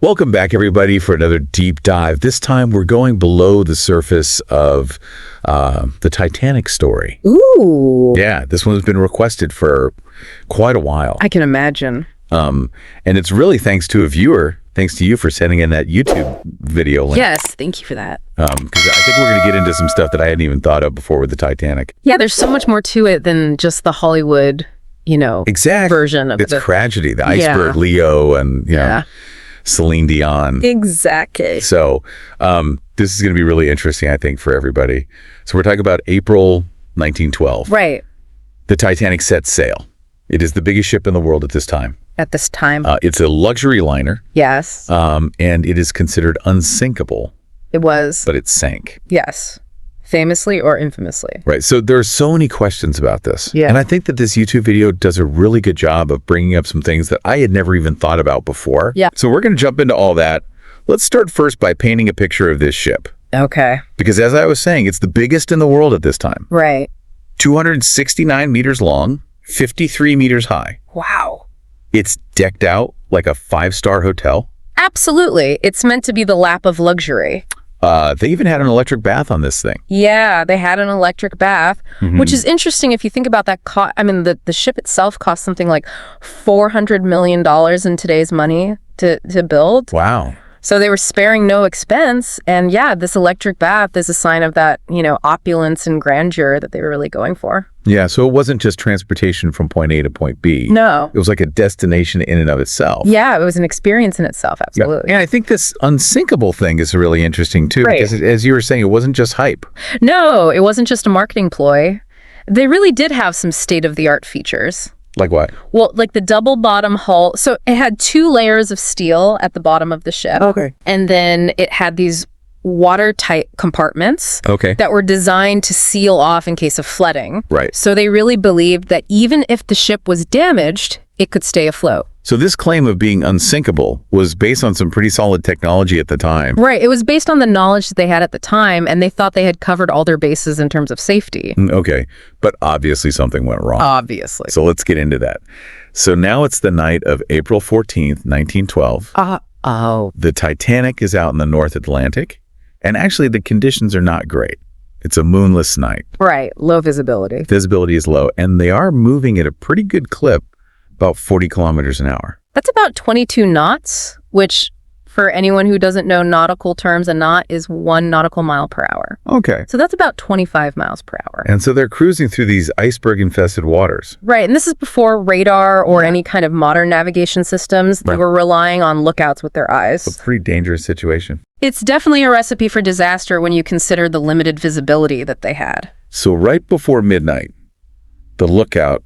Welcome back, everybody, for another deep dive. This time, we're going below the surface of the Titanic story. Ooh. Yeah, this one's been requested for quite a while. I can imagine. And it's really thanks to a viewer, thanks to you for sending in that YouTube video link. Yes, thank you for that. Because I think we're going to get into some stuff that I hadn't even thought of before with the Titanic. Yeah, there's so much more to it than just the Hollywood, Exactly. version of it's the tragedy, the iceberg, Leo, and you know, Celine Dion. Exactly. So this is going to be really interesting, I think, for everybody. So we're talking about April 1912. Right. The Titanic sets sail. It is the biggest ship in the world at this time. At this time. It's a luxury liner. Yes. And it is considered unsinkable. It was. But it sank. Yes. Famously or infamously. Right. So there are so many questions about this. Yeah. And I think that this YouTube video does a really good job of bringing up some things that I had never even thought about before. Yeah. So we're going to jump into all that. Let's start first by painting a picture of this ship. Okay. Because as I was saying, it's the biggest in the world at this time. Right. 269 meters long, 53 meters high. Wow. It's decked out like a 5-star hotel. Absolutely. It's meant to be the lap of luxury. They even had an electric bath on this thing. Yeah, they had an electric bath, which is interesting if you think about that. The ship itself cost something like $400 million in today's money to build. Wow. So they were sparing no expense. And yeah, this electric bath is a sign of that, opulence and grandeur that they were really going for. Yeah, so it wasn't just transportation from point A to point B. No. It was like a destination in and of itself. Yeah, it was an experience in itself, absolutely. Yeah, I think this unsinkable thing is really interesting, too. Right. Because as you were saying, it wasn't just hype. No, it wasn't just a marketing ploy. They really did have some state-of-the-art features. Like what? Well, like the double bottom hull. So it had 2 layers of steel at the bottom of the ship. Okay. And then it had these watertight compartments that were designed to seal off in case of flooding. Right. So they really believed that even if the ship was damaged, it could stay afloat. So this claim of being unsinkable was based on some pretty solid technology at the time. Right. It was based on the knowledge that they had at the time, and they thought they had covered all their bases in terms of safety. Okay. But obviously something went wrong. Obviously. So let's get into that. So now it's the night of April 14th, 1912. The Titanic is out in the North Atlantic. And actually, the conditions are not great. It's a moonless night. Right. Low visibility. Visibility is low. And they are moving at a pretty good clip, about 40 kilometers an hour. That's about 22 knots, which for anyone who doesn't know nautical terms, a knot is 1 nautical mile per hour. Okay. So that's about 25 miles per hour. And so they're cruising through these iceberg-infested waters. Right. And this is before radar or any kind of modern navigation systems. They were relying on lookouts with their eyes. It's a pretty dangerous situation. It's definitely a recipe for disaster when you consider the limited visibility that they had. So right before midnight, the lookout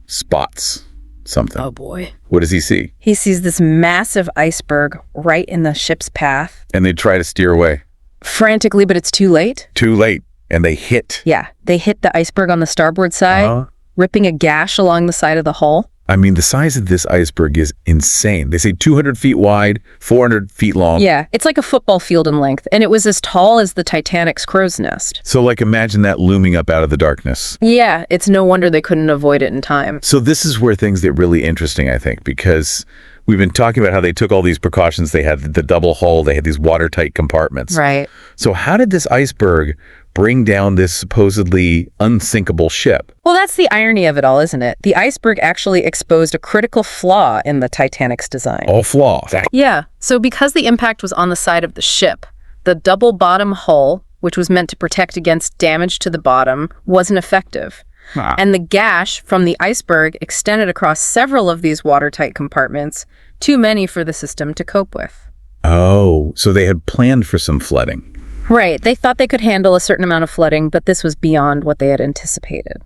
spots something. Oh, boy. What does he see? He sees this massive iceberg right in the ship's path. And they try to steer away. Frantically, but it's too late. Too late. And they hit. Yeah. They hit the iceberg on the starboard side, ripping a gash along the side of the hull. I mean, the size of this iceberg is insane. They say 200 feet wide, 400 feet long. Yeah, it's like a football field in length, and it was as tall as the Titanic's crow's nest. So, like, imagine that looming up out of the darkness. Yeah, it's no wonder they couldn't avoid it in time. So this is where things get really interesting, I think, because we've been talking about how they took all these precautions. They had the double hull. They had these watertight compartments. Right. So how did this iceberg bring down this supposedly unsinkable ship? Well, that's the irony of it all, isn't it? The iceberg actually exposed a critical flaw in the Titanic's design. All flaw. Yeah. So because the impact was on the side of the ship, the double bottom hull, which was meant to protect against damage to the bottom, wasn't effective. And the gash from the iceberg extended across several of these watertight compartments, too many for the system to cope with. Oh, so they had planned for some flooding. Right. They thought they could handle a certain amount of flooding, but this was beyond what they had anticipated.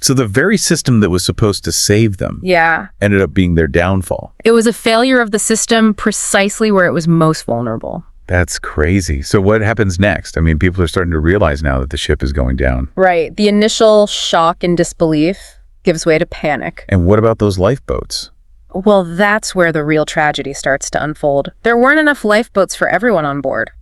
So the very system that was supposed to save them ended up being their downfall. It was a failure of the system precisely where it was most vulnerable. That's crazy. So what happens next? I mean, people are starting to realize now that the ship is going down. Right. The initial shock and disbelief gives way to panic. And what about those lifeboats? Well, that's where the real tragedy starts to unfold. There weren't enough lifeboats for everyone on board.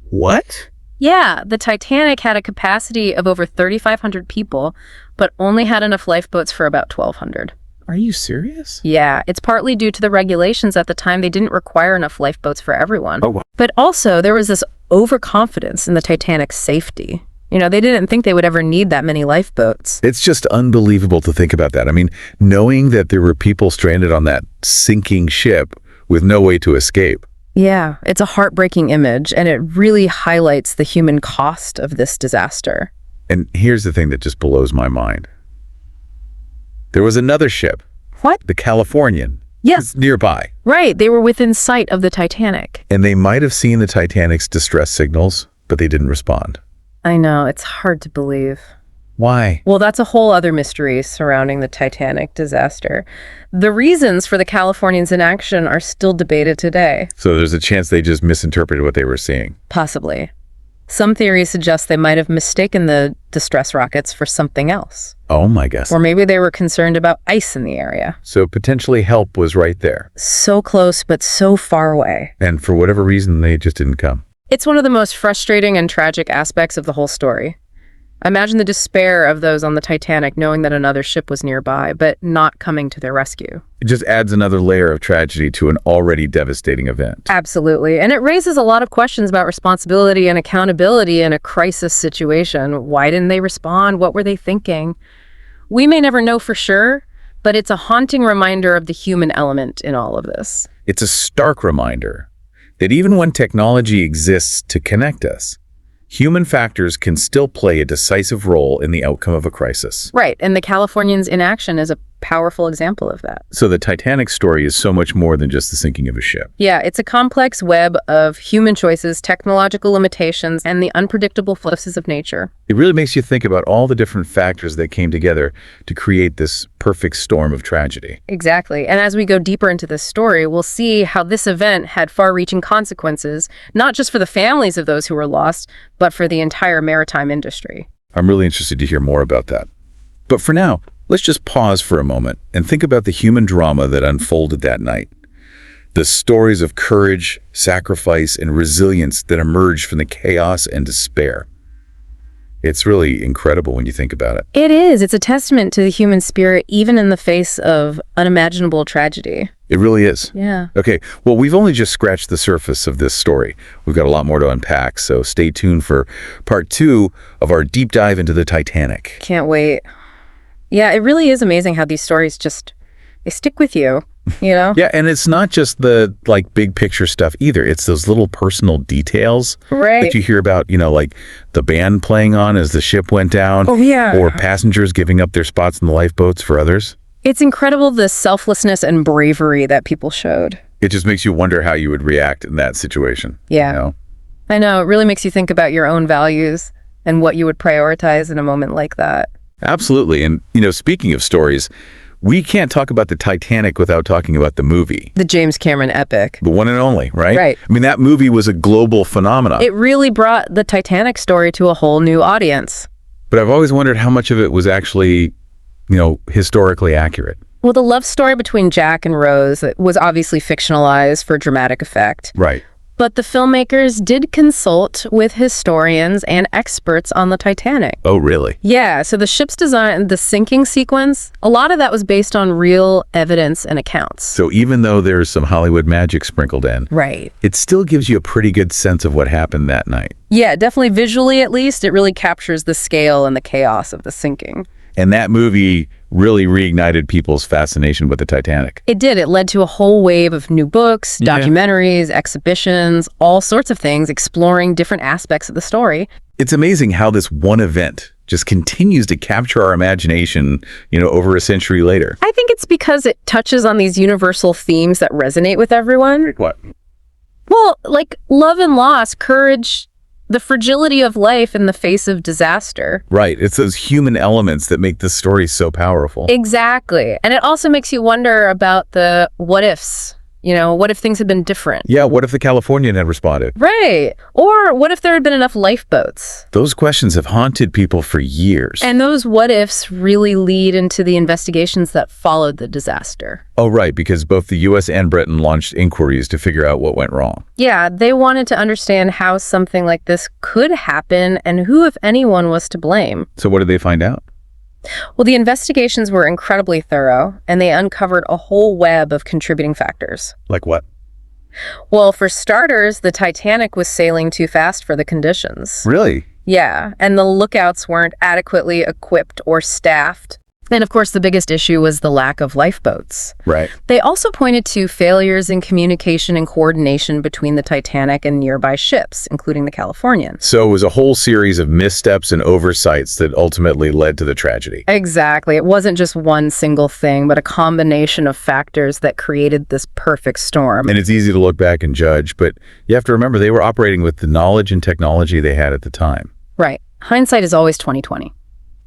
What? Yeah, the Titanic had a capacity of over 3,500 people, but only had enough lifeboats for about 1,200. Are you serious? Yeah, it's partly due to the regulations at the time. They didn't require enough lifeboats for everyone. Oh, wow. But also, there was this overconfidence in the Titanic's safety. They didn't think they would ever need that many lifeboats. It's just unbelievable to think about that. I mean, knowing that there were people stranded on that sinking ship with no way to escape. Yeah, it's a heartbreaking image, and it really highlights the human cost of this disaster. And here's the thing that just blows my mind. There was another ship. What? The Californian. Yes. It's nearby. Right, they were within sight of the Titanic. And they might have seen the Titanic's distress signals, but they didn't respond. I know, it's hard to believe. Why? Well, that's a whole other mystery surrounding the Titanic disaster. The reasons for the Californians' inaction are still debated today. So there's a chance they just misinterpreted what they were seeing. Possibly. Some theories suggest they might have mistaken the distress rockets for something else. Oh my gosh. Or maybe they were concerned about ice in the area. So potentially help was right there. So close, but so far away. And for whatever reason, they just didn't come. It's one of the most frustrating and tragic aspects of the whole story. Imagine the despair of those on the Titanic knowing that another ship was nearby, but not coming to their rescue. It just adds another layer of tragedy to an already devastating event. Absolutely. And it raises a lot of questions about responsibility and accountability in a crisis situation. Why didn't they respond? What were they thinking? We may never know for sure, but it's a haunting reminder of the human element in all of this. It's a stark reminder that even when technology exists to connect us, human factors can still play a decisive role in the outcome of a crisis. Right, and the Californians' inaction is a powerful example of that. So the Titanic story is so much more than just the sinking of a ship. Yeah, it's a complex web of human choices, technological limitations, and the unpredictable forces of nature. It really makes you think about all the different factors that came together to create this perfect storm of tragedy. Exactly. And as we go deeper into this story, we'll see how this event had far-reaching consequences, not just for the families of those who were lost, but for the entire maritime industry. I'm really interested to hear more about that. But for now, let's just pause for a moment and think about the human drama that unfolded that night. The stories of courage, sacrifice, and resilience that emerged from the chaos and despair. It's really incredible when you think about it. It is. It's a testament to the human spirit, even in the face of unimaginable tragedy. It really is. Yeah. Okay, well, we've only just scratched the surface of this story. We've got a lot more to unpack, so stay tuned for part 2 of our deep dive into the Titanic. Can't wait. Yeah, it really is amazing how these stories they stick with you, you know? Yeah, and it's not just the, big picture stuff either. It's those little personal details that you hear about, like the band playing on as the ship went down. Oh, yeah. Or passengers giving up their spots in the lifeboats for others. It's incredible the selflessness and bravery that people showed. It just makes you wonder how you would react in that situation. Yeah. You know? I know. It really makes you think about your own values and what you would prioritize in a moment like that. Absolutely. And, speaking of stories, we can't talk about the Titanic without talking about the movie. The James Cameron epic. The one and only, right? Right. I mean, that movie was a global phenomenon. It really brought the Titanic story to a whole new audience. But I've always wondered how much of it was actually, historically accurate. Well, the love story between Jack and Rose was obviously fictionalized for dramatic effect. Right. But the filmmakers did consult with historians and experts on the Titanic. Oh, really? Yeah, so the ship's design, the sinking sequence, a lot of that was based on real evidence and accounts. So even though there's some Hollywood magic sprinkled in, right, it still gives you a pretty good sense of what happened that night. Yeah, definitely visually at least, it really captures the scale and the chaos of the sinking. And that movie really reignited people's fascination with the Titanic. It did. It led to a whole wave of new books, documentaries, exhibitions, all sorts of things exploring different aspects of the story. It's amazing how this one event just continues to capture our imagination, over a century later. I think it's because it touches on these universal themes that resonate with everyone. Like what? Well, like love and loss, courage, the fragility of life in the face of disaster. Right. It's those human elements that make this story so powerful. Exactly. And it also makes you wonder about the what ifs. What if things had been different? Yeah, what if the Californian had responded? Right. Or what if there had been enough lifeboats? Those questions have haunted people for years. And those what ifs really lead into the investigations that followed the disaster. Oh, right, because both the U.S. and Britain launched inquiries to figure out what went wrong. Yeah, they wanted to understand how something like this could happen and who, if anyone, was to blame. So what did they find out? Well, the investigations were incredibly thorough, and they uncovered a whole web of contributing factors. Like what? Well, for starters, the Titanic was sailing too fast for the conditions. Really? Yeah, and the lookouts weren't adequately equipped or staffed. And of course, the biggest issue was the lack of lifeboats. Right. They also pointed to failures in communication and coordination between the Titanic and nearby ships, including the Californian. So it was a whole series of missteps and oversights that ultimately led to the tragedy. Exactly. It wasn't just one single thing, but a combination of factors that created this perfect storm. And it's easy to look back and judge, but you have to remember they were operating with the knowledge and technology they had at the time. Right. Hindsight is always 20/20.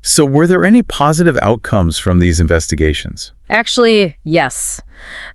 So were there any positive outcomes from these investigations? Actually, yes.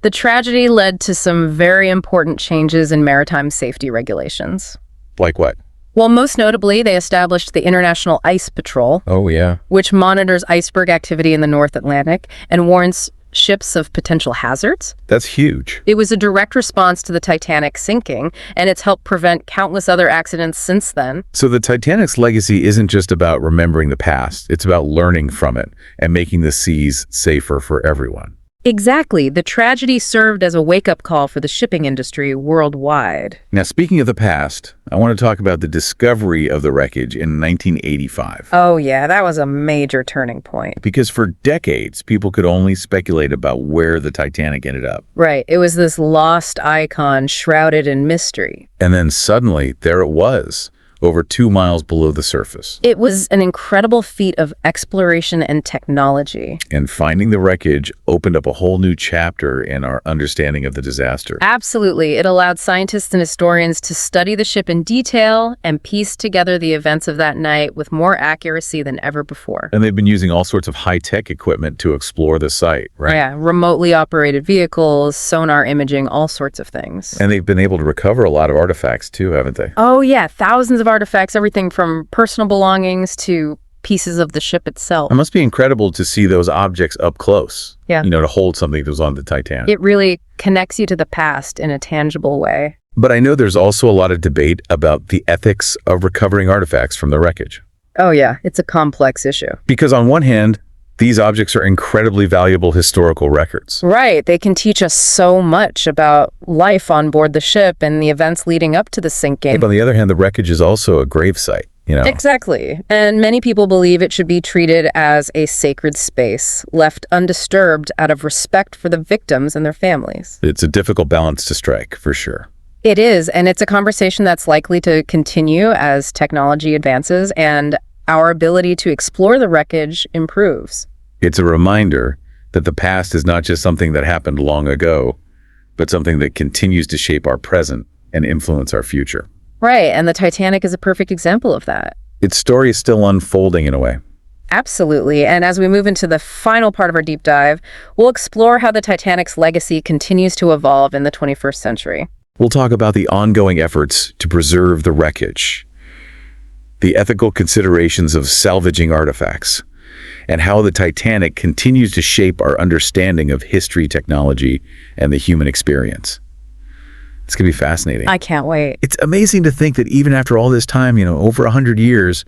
The tragedy led to some very important changes in maritime safety regulations. Like what? Well, most notably, they established the International Ice Patrol, Oh, yeah. which monitors iceberg activity in the North Atlantic and warns ships of potential hazards. That's huge. It was a direct response to the Titanic sinking, and it's helped prevent countless other accidents since then. So the Titanic's legacy isn't just about remembering the past, it's about learning from it and making the seas safer for everyone. Exactly. The tragedy served as a wake-up call for the shipping industry worldwide. Now, speaking of the past, I want to talk about the discovery of the wreckage in 1985. Oh yeah, that was a major turning point. Because for decades, people could only speculate about where the Titanic ended up. Right. It was this lost icon shrouded in mystery. And then suddenly, there it was, over 2 miles below the surface. It was an incredible feat of exploration and technology. And finding the wreckage opened up a whole new chapter in our understanding of the disaster. Absolutely. It allowed scientists and historians to study the ship in detail and piece together the events of that night with more accuracy than ever before. And they've been using all sorts of high-tech equipment to explore the site, right? Yeah, remotely operated vehicles, sonar imaging, all sorts of things. And they've been able to recover a lot of artifacts too, haven't they? Oh yeah, thousands of artifacts, everything from personal belongings to pieces of the ship itself. It must be incredible to see those objects up close. Yeah. To hold something that was on the Titanic. It really connects you to the past in a tangible way. But I know there's also a lot of debate about the ethics of recovering artifacts from the wreckage. Oh yeah, it's a complex issue. Because on one hand, these objects are incredibly valuable historical records. Right. They can teach us so much about life on board the ship and the events leading up to the sinking. But on the other hand, the wreckage is also a gravesite, Exactly. And many people believe it should be treated as a sacred space, left undisturbed out of respect for the victims and their families. It's a difficult balance to strike, for sure. It is, and it's a conversation that's likely to continue as technology advances and our ability to explore the wreckage improves. It's a reminder that the past is not just something that happened long ago, but something that continues to shape our present and influence our future. Right, and the Titanic is a perfect example of that. Its story is still unfolding in a way. Absolutely, and as we move into the final part of our deep dive, we'll explore how the Titanic's legacy continues to evolve in the 21st century. We'll talk about the ongoing efforts to preserve the wreckage, the ethical considerations of salvaging artifacts, and how the Titanic continues to shape our understanding of history, technology, and the human experience. It's going to be fascinating. I can't wait. It's amazing to think that even after all this time, over 100 years,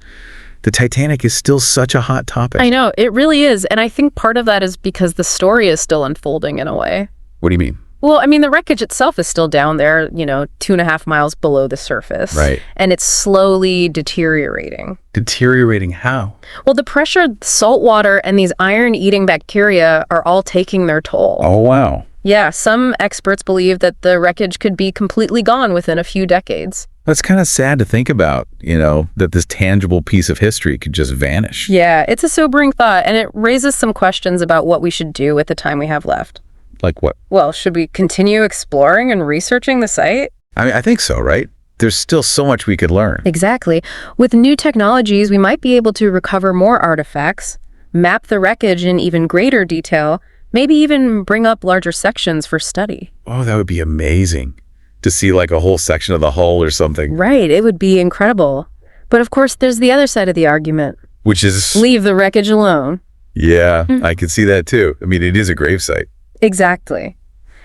the Titanic is still such a hot topic. I know, it really is, and I think part of that is because the story is still unfolding in a way. What do you mean? Well, the wreckage itself is still down there, 2.5 miles below the surface. Right. And it's slowly deteriorating. Deteriorating how? Well, the pressure, salt water, and these iron-eating bacteria are all taking their toll. Oh, wow. Yeah, some experts believe that the wreckage could be completely gone within a few decades. That's kind of sad to think about, that this tangible piece of history could just vanish. Yeah, it's a sobering thought, and it raises some questions about what we should do with the time we have left. Like what? Well, should we continue exploring and researching the site? I think so, right? There's still so much we could learn. Exactly. With new technologies, we might be able to recover more artifacts, map the wreckage in even greater detail, maybe even bring up larger sections for study. Oh, that would be amazing. To see like a whole section of the hull or something. Right, it would be incredible. But of course, there's the other side of the argument. Which is? Leave the wreckage alone. Yeah, I can see that too. It is a gravesite. Exactly.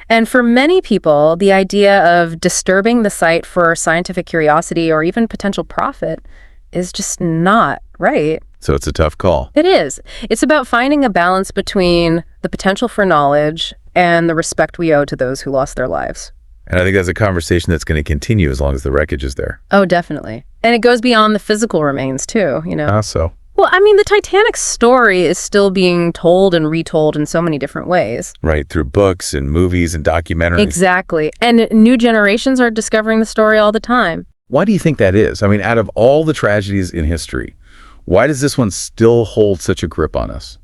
And for many people, the idea of disturbing the site for scientific curiosity or even potential profit is just not right? So it's a tough call. It is. It's about finding a balance between the potential for knowledge and the respect we owe to those who lost their lives. And I think that's a conversation that's going to continue as long as the wreckage is there. Oh, definitely. And it goes beyond the physical remains, too, you know? How so? Well, I mean, the Titanic story is still being told and retold in so many different ways. Right, through books and movies and documentaries. Exactly. And new generations are discovering the story all the time. Why do you think that is? I mean, out of all the tragedies in history, why does this one still hold such a grip on us?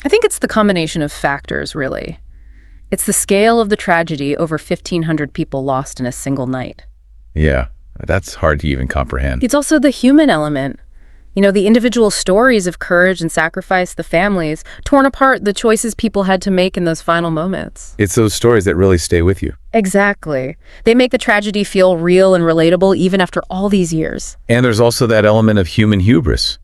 I think it's the combination of factors, really. It's the scale of the tragedy, over 1,500 people lost in a single night. Yeah, that's hard to even comprehend. It's also the human element. You know, the individual stories of courage and sacrifice, the families, torn apart, the choices people had to make in those final moments. It's those stories that really stay with you. Exactly. They make the tragedy feel real and relatable even after all these years. And there's also that element of human hubris,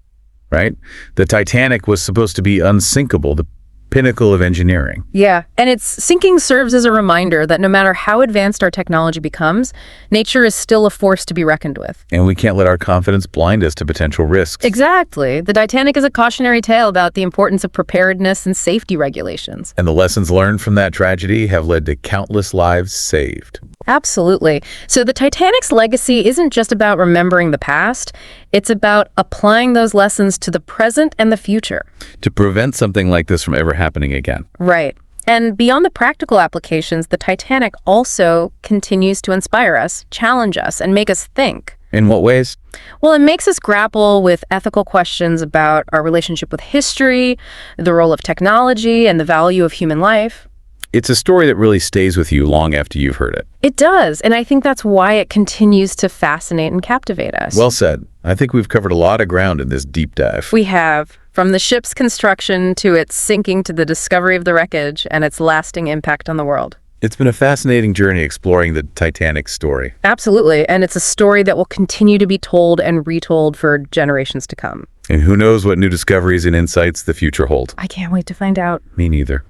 right? The Titanic was supposed to be unsinkable, the pinnacle of engineering. Yeah, and its sinking serves as a reminder that no matter how advanced our technology becomes, nature is still a force to be reckoned with. And we can't let our confidence blind us to potential risks. Exactly. The Titanic is a cautionary tale about the importance of preparedness and safety regulations. And the lessons learned from that tragedy have led to countless lives saved. Absolutely. So the Titanic's legacy isn't just about remembering the past, it's about applying those lessons to the present and the future. To prevent something like this from ever happening again. Right. And beyond the practical applications, the Titanic also continues to inspire us, challenge us, and make us think. In what ways? Well, it makes us grapple with ethical questions about our relationship with history, the role of technology, and the value of human life. It's a story that really stays with you long after you've heard it. It does, and I think that's why it continues to fascinate and captivate us. Well said. I think we've covered a lot of ground in this deep dive. We have, from the ship's construction to its sinking to the discovery of the wreckage and its lasting impact on the world. It's been a fascinating journey exploring the Titanic story. Absolutely, and it's a story that will continue to be told and retold for generations to come. And who knows what new discoveries and insights the future hold. I can't wait to find out. Me neither.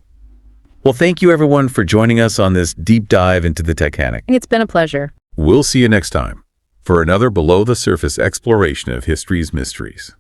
Well, thank you everyone for joining us on this deep dive into the Titanic. It's been a pleasure. We'll see you next time for another below-the-surface exploration of history's mysteries.